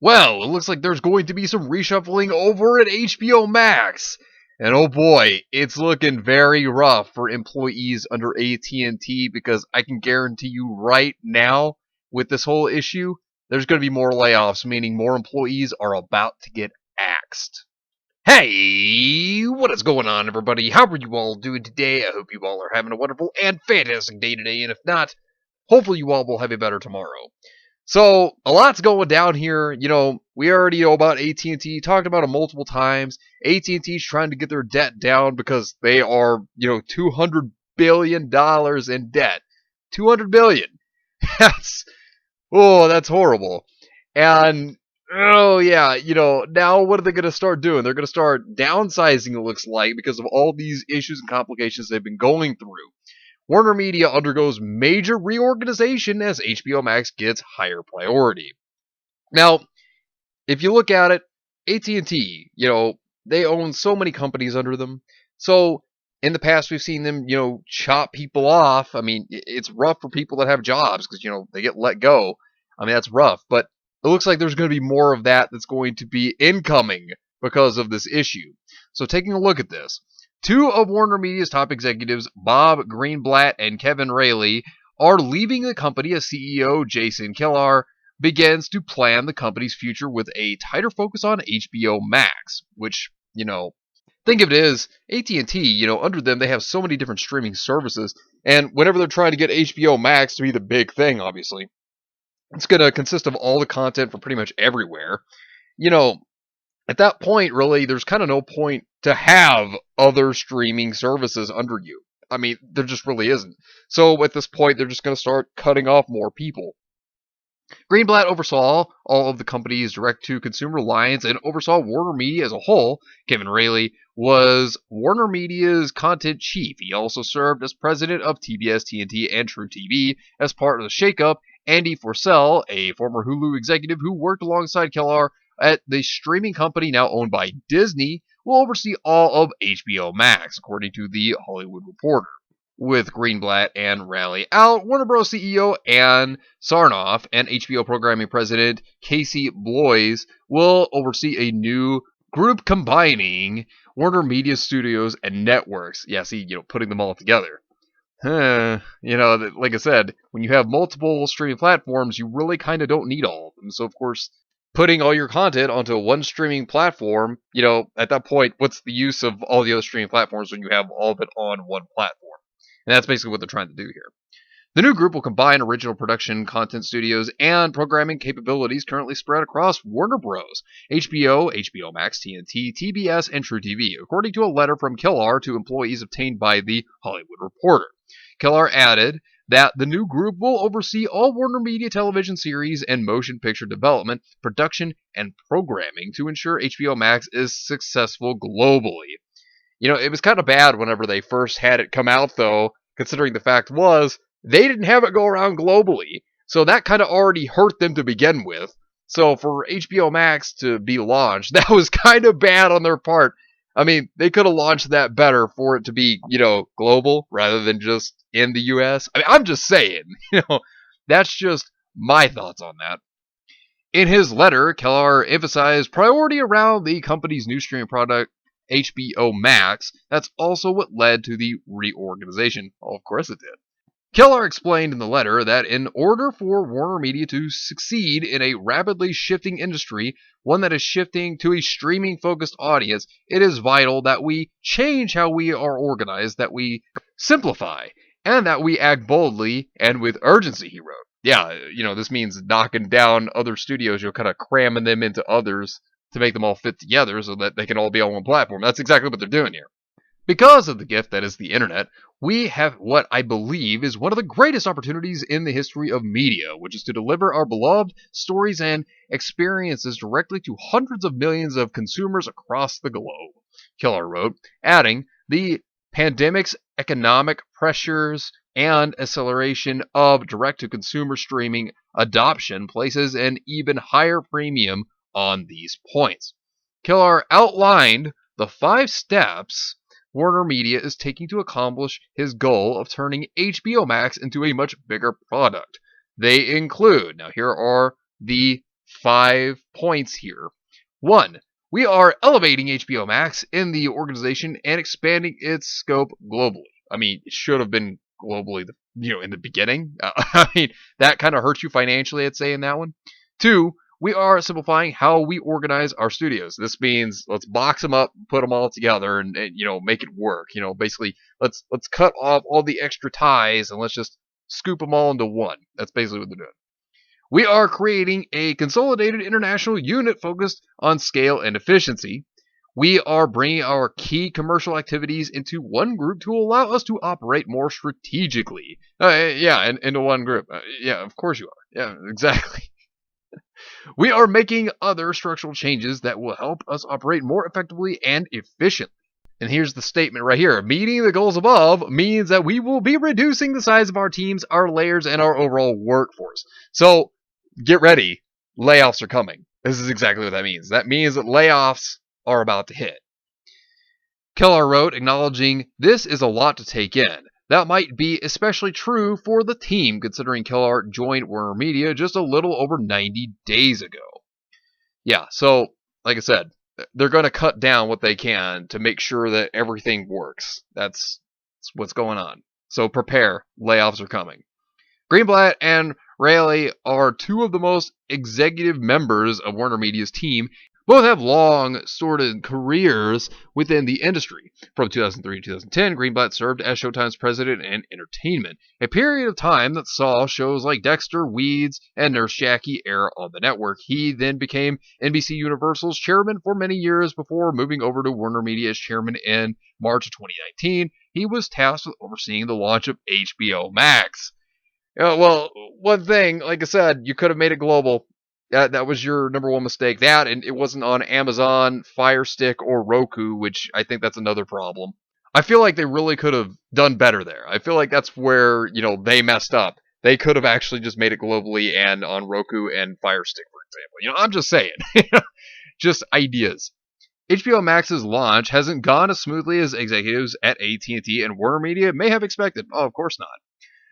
Well, it looks like there's going to be some reshuffling over at HBO Max. And oh boy, it's looking very rough for employees under AT&T because I can guarantee you right now with this whole issue, there's going to be more layoffs, meaning more employees are about to get axed. Hey, what is going on, everybody? How are you all doing today? I hope you all are having a wonderful and fantastic day today, and if not, hopefully you all will have a better tomorrow. So a lot's going down here. We already know about AT&T. Talked about it multiple times. AT&T's trying to get their debt down because they are, $200 billion in debt. 200 billion. That's that's horrible. And oh yeah, now what are they going to start doing? They're going to start downsizing. It looks like because of all these issues and complications they've been going through. WarnerMedia undergoes major reorganization as HBO Max gets higher priority. Now, if you look at it, AT&T, they own so many companies under them. So in the past, we've seen them, chop people off. I mean, it's rough for people that have jobs because, they get let go. I mean, that's rough. But it looks like there's going to be more of that that's going to be incoming because of this issue. So taking a look at this. Two of WarnerMedia's top executives, Bob Greenblatt and Kevin Rayleigh, are leaving the company as CEO Jason Kilar begins to plan the company's future with a tighter focus on HBO Max, which, think of it as AT&T, under them they have so many different streaming services, and whenever they're trying to get HBO Max to be the big thing, obviously, it's going to consist of all the content from pretty much everywhere. At that point, really, there's kind of no point to have other streaming services under you. I mean, there just really isn't. So at this point, they're just going to start cutting off more people. Greenblatt oversaw all of the company's direct-to-consumer lines and oversaw WarnerMedia as a whole. Kevin Rayleigh was WarnerMedia's content chief. He also served as president of TBS, TNT, and True TV. As part of the shakeup, Andy Forssell, a former Hulu executive who worked alongside Kellar at the streaming company now owned by Disney, will oversee all of HBO Max, according to The Hollywood Reporter. With Greenblatt and Rayleigh out, Warner Bros. CEO Ann Sarnoff and HBO programming president Casey Bloys will oversee a new group combining Warner Media Studios and networks. Yeah, see, putting them all together. Like I said, when you have multiple streaming platforms, you really kind of don't need all of them. So, of course, putting all your content onto one streaming platform, at that point, what's the use of all the other streaming platforms when you have all of it on one platform? And that's basically what they're trying to do here. The new group will combine original production content studios and programming capabilities currently spread across Warner Bros., HBO, HBO Max, TNT, TBS, and True TV, according to a letter from Kilar to employees obtained by The Hollywood Reporter. Kilar added that the new group will oversee all Warner Media television series and motion picture development, production, and programming to ensure HBO Max is successful globally. It was kind of bad whenever they first had it come out, though, considering the fact was they didn't have it go around globally. So that kind of already hurt them to begin with. So for HBO Max to be launched, that was kind of bad on their part. I mean, they could have launched that better for it to be, global rather than just in the US. I mean, I'm just saying, that's just my thoughts on that. In his letter, Kellar emphasized priority around the company's new streaming product, HBO Max. That's also what led to the reorganization. Oh, of course it did. Kellar explained in the letter that in order for Warner Media to succeed in a rapidly shifting industry, one that is shifting to a streaming-focused audience, it is vital that we change how we are organized, that we simplify, and that we act boldly and with urgency, he wrote. Yeah, this means knocking down other studios, kind of cramming them into others to make them all fit together so that they can all be on one platform. That's exactly what they're doing here. Because of the gift that is the internet, we have what I believe is one of the greatest opportunities in the history of media, which is to deliver our beloved stories and experiences directly to hundreds of millions of consumers across the globe, Kilar wrote, adding, the pandemic's economic pressures and acceleration of direct-to-consumer streaming adoption places an even higher premium on these points. Kilar outlined the 5 steps Warner Media is taking to accomplish his goal of turning HBO Max into a much bigger product. They include, now here are the 5 points here. 1. We are elevating HBO Max in the organization and expanding its scope globally. I mean, it should have been globally, in the beginning. I mean, that kind of hurts you financially, I'd say, in that one. 2, we are simplifying how we organize our studios. This means let's box them up, put them all together, and make it work. Basically, let's cut off all the extra ties and let's just scoop them all into one. That's basically what they're doing. We are creating a consolidated international unit focused on scale and efficiency. We are bringing our key commercial activities into one group to allow us to operate more strategically. And into one group. Yeah, of course you are. Yeah, exactly. We are making other structural changes that will help us operate more effectively and efficiently. And here's the statement right here. Meeting the goals above means that we will be reducing the size of our teams, our layers, and our overall workforce. So get ready. Layoffs are coming. This is exactly what that means. That means that layoffs are about to hit. Kellar wrote, acknowledging this is a lot to take in. That might be especially true for the team, considering Kellar joined WarnerMedia just a little over 90 days ago. Yeah, so, like I said, they're going to cut down what they can to make sure that everything works. That's what's going on. So prepare. Layoffs are coming. Greenblatt and Rayleigh are two of the most executive members of WarnerMedia's team. Both have long, sordid careers within the industry. From 2003 to 2010, Greenblatt served as Showtime's president in entertainment, a period of time that saw shows like Dexter, Weeds, and Nurse Jackie air on the network. He then became NBC Universal's chairman for many years before moving over to WarnerMedia as chairman in March of 2019. He was tasked with overseeing the launch of HBO Max. Well, one thing, like I said, you could have made it global. That was your number one mistake. That, and it wasn't on Amazon, Fire Stick, or Roku, which I think that's another problem. I feel like they really could have done better there. I feel like that's where, they messed up. They could have actually just made it globally and on Roku and Fire Stick, for example. I'm just saying. Just ideas. HBO Max's launch hasn't gone as smoothly as executives at AT&T and WarnerMedia may have expected. Oh, of course not.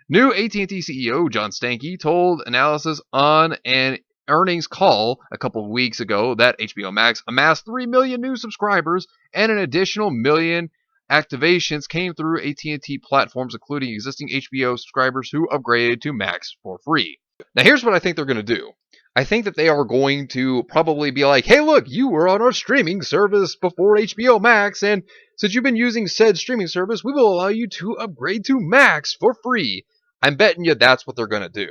New AT&T CEO John Stankey told Analysis on an earnings call a couple of weeks ago that HBO Max amassed 3 million new subscribers and an additional million activations came through AT&T platforms, including existing HBO subscribers who upgraded to Max for free. Now, here's what I think they're going to do. I think that they are going to probably be like, hey, look, you were on our streaming service before HBO Max, and since you've been using said streaming service, we will allow you to upgrade to Max for free. I'm betting you that's what they're going to do.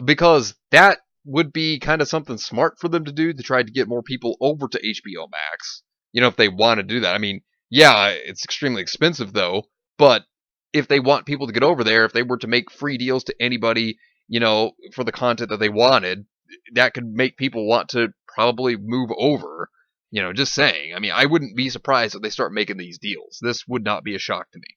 Because that would be kind of something smart for them to do to try to get more people over to HBO Max. If they want to do that. I mean, yeah, it's extremely expensive though, but if they want people to get over there, if they were to make free deals to anybody, for the content that they wanted, that could make people want to probably move over. Just saying. I mean, I wouldn't be surprised if they start making these deals. This would not be a shock to me.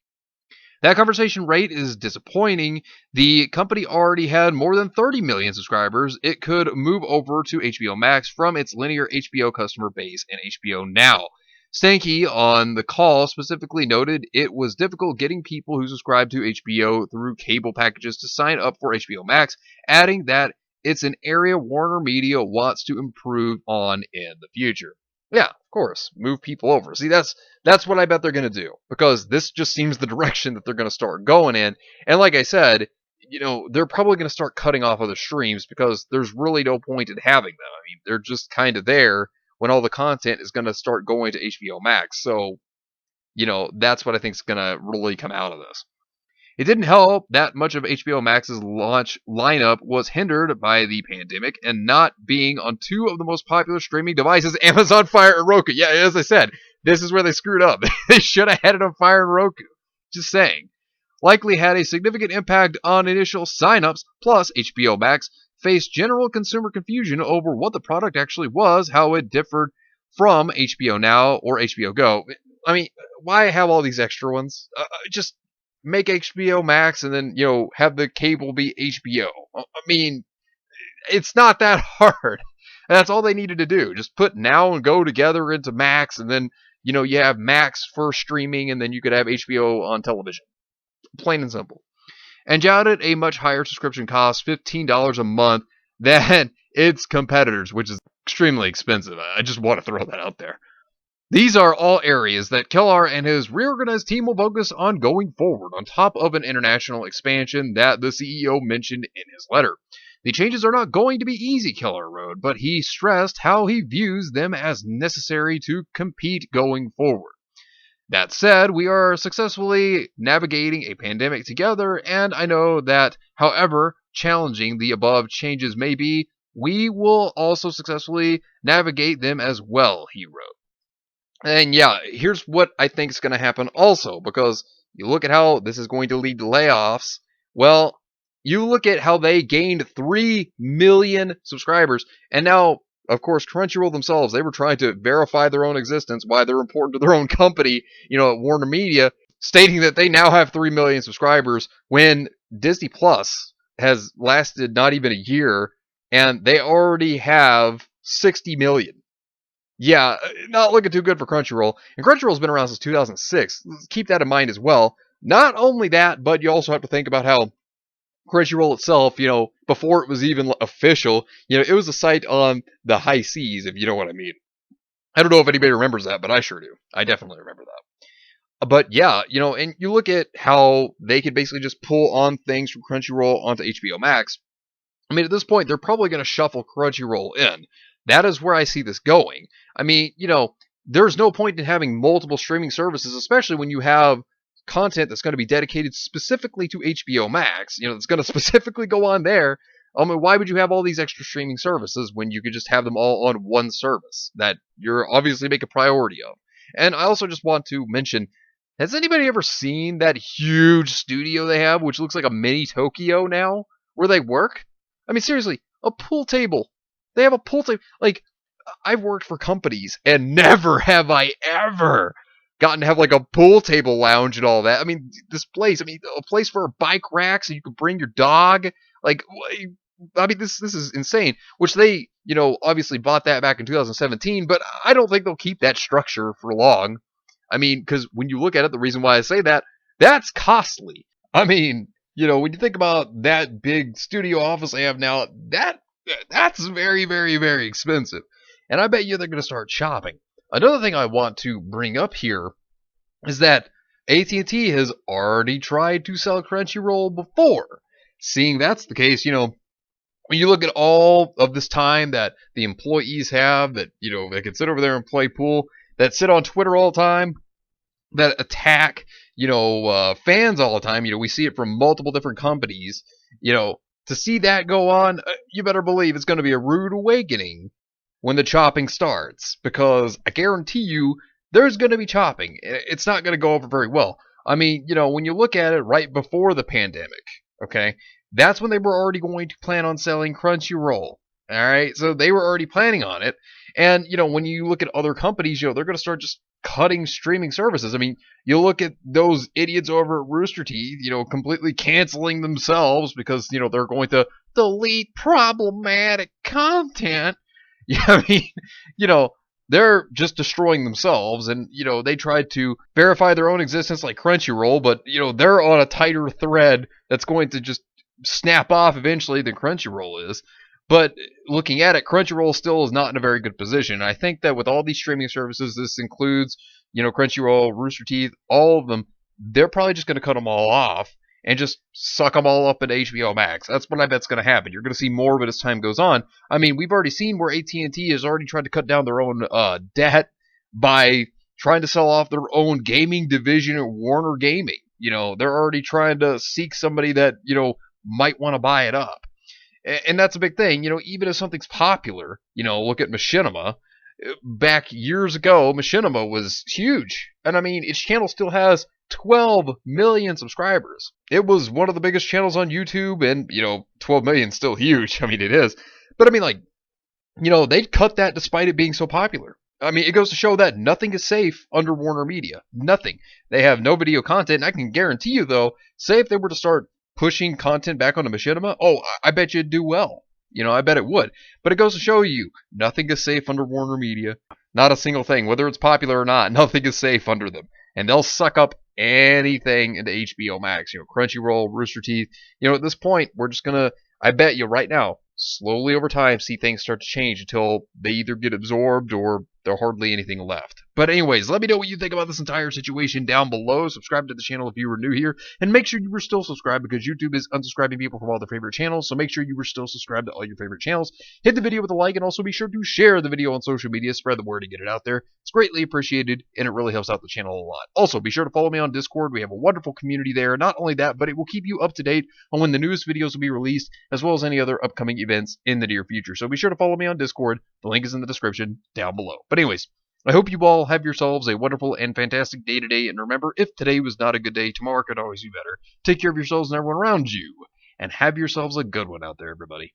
That conversation rate is disappointing. The company already had more than 30 million subscribers. It could move over to HBO Max from its linear HBO customer base and HBO Now. Stankey on the call specifically noted it was difficult getting people who subscribe to HBO through cable packages to sign up for HBO Max, adding that it's an area WarnerMedia wants to improve on in the future. Yeah, of course, move people over. See, that's what I bet they're going to do, because this just seems the direction that they're going to start going in. And like I said, they're probably going to start cutting off other streams because there's really no point in having them. I mean, they're just kind of there when all the content is going to start going to HBO Max. So, that's what I think is going to really come out of this. It didn't help that much of HBO Max's launch lineup was hindered by the pandemic and not being on two of the most popular streaming devices, Amazon Fire and Roku. Yeah, as I said, this is where they screwed up. They should have had it on Fire and Roku. Just saying. Likely had a significant impact on initial signups, plus HBO Max faced general consumer confusion over what the product actually was, how it differed from HBO Now or HBO Go. I mean, why have all these extra ones? Just make HBO Max and then, have the cable be HBO. I mean, it's not that hard. And that's all they needed to do. Just put Now and Go together into Max, and then, you have Max for streaming, and then you could have HBO on television. Plain and simple. And touted a much higher subscription cost, $15 a month, than its competitors, which is extremely expensive. I just want to throw that out there. These are all areas that Kellar and his reorganized team will focus on going forward, on top of an international expansion that the CEO mentioned in his letter. The changes are not going to be easy, Kellar wrote, but he stressed how he views them as necessary to compete going forward. That said, we are successfully navigating a pandemic together, and I know that, however challenging the above changes may be, we will also successfully navigate them as well, he wrote. And yeah, here's what I think is going to happen also, because you look at how this is going to lead to layoffs. Well, you look at how they gained 3 million subscribers, and now, of course, Crunchyroll themselves, they were trying to verify their own existence, why they're important to their own company, at WarnerMedia, stating that they now have 3 million subscribers when Disney Plus has lasted not even a year, and they already have 60 million. Yeah, not looking too good for Crunchyroll. And Crunchyroll's been around since 2006. Keep that in mind as well. Not only that, but you also have to think about how Crunchyroll itself, before it was even official, it was a site on the high seas, if you know what I mean. I don't know if anybody remembers that, but I sure do. I definitely remember that. But yeah, and you look at how they could basically just pull on things from Crunchyroll onto HBO Max. I mean, at this point, they're probably going to shuffle Crunchyroll in. That is where I see this going. I mean, there's no point in having multiple streaming services, especially when you have content that's going to be dedicated specifically to HBO Max, that's going to specifically go on there. I mean, why would you have all these extra streaming services when you could just have them all on one service that you're obviously make a priority of? And I also just want to mention, has anybody ever seen that huge studio they have, which looks like a mini Tokyo now, where they work? I mean, seriously, a pool table. They have a pool table. Like, I've worked for companies, and never have I ever gotten to have like a pool table lounge and all that. I mean, this place. I mean, a place for bike racks, and you could bring your dog. Like, I mean, this is insane. Which they, obviously bought that back in 2017, but I don't think they'll keep that structure for long. I mean, because when you look at it, the reason why I say that, that's costly. I mean, when you think about that big studio office they have now, that's very, very, very expensive. And I bet you they're going to start shopping. Another thing I want to bring up here is that AT&T has already tried to sell Crunchyroll before. Seeing that's the case, when you look at all of this time that the employees have, that, they can sit over there and play pool, that sit on Twitter all the time, that attack, fans all the time. We see it from multiple different companies. To see that go on, you better believe it's going to be a rude awakening when the chopping starts, because I guarantee you there's going to be chopping. It's not going to go over very well. I mean, when you look at it right before the pandemic, okay, that's when they were already going to plan on selling Crunchyroll. All right, so they were already planning on it. And, when you look at other companies, they're going to start just cutting streaming services. I mean, you look at those idiots over at Rooster Teeth, completely canceling themselves because, they're going to delete problematic content. Yeah, I mean, they're just destroying themselves, and, they tried to verify their own existence like Crunchyroll, but, they're on a tighter thread that's going to just snap off eventually than Crunchyroll is. But looking at it, Crunchyroll still is not in a very good position. I think that with all these streaming services, this includes, Crunchyroll, Rooster Teeth, all of them, they're probably just going to cut them all off and just suck them all up into HBO Max. That's what I bet's going to happen. You're going to see more of it as time goes on. I mean, we've already seen where AT&T has already tried to cut down their own debt by trying to sell off their own gaming division at Warner Gaming. They're already trying to seek somebody that, might want to buy it up. And that's a big thing. Even if something's popular, look at Machinima. Back years ago, Machinima was huge. And I mean, its channel still has 12 million subscribers. It was one of the biggest channels on YouTube, and, 12 million is still huge. I mean, it is. But I mean, like, they'd cut that despite it being so popular. I mean, it goes to show that nothing is safe under WarnerMedia. Nothing. They have no video content, and I can guarantee you, though, say if they were to start pushing content back onto Machinima, I bet you'd do well. I bet it would. But it goes to show you, nothing is safe under WarnerMedia. Not a single thing. Whether it's popular or not, nothing is safe under them. And they'll suck up anything into HBO Max. Crunchyroll, Rooster Teeth. At this point, we're just going to, I bet you right now, slowly over time see things start to change until they either get absorbed or there's hardly anything left. But anyways, let me know what you think about this entire situation down below. Subscribe to the channel if you were new here, and make sure you were still subscribed because YouTube is unsubscribing people from all their favorite channels, so make sure you were still subscribed to all your favorite channels. Hit the video with a like, and also be sure to share the video on social media, spread the word and get it out there. It's greatly appreciated, and it really helps out the channel a lot. Also, be sure to follow me on Discord. We have a wonderful community there. Not only that, but it will keep you up to date on when the newest videos will be released, as well as any other upcoming events in the near future. So be sure to follow me on Discord. The link is in the description down below. But anyways, I hope you all have yourselves a wonderful and fantastic day today. And remember, if today was not a good day, tomorrow could always be better. Take care of yourselves and everyone around you. And have yourselves a good one out there, everybody.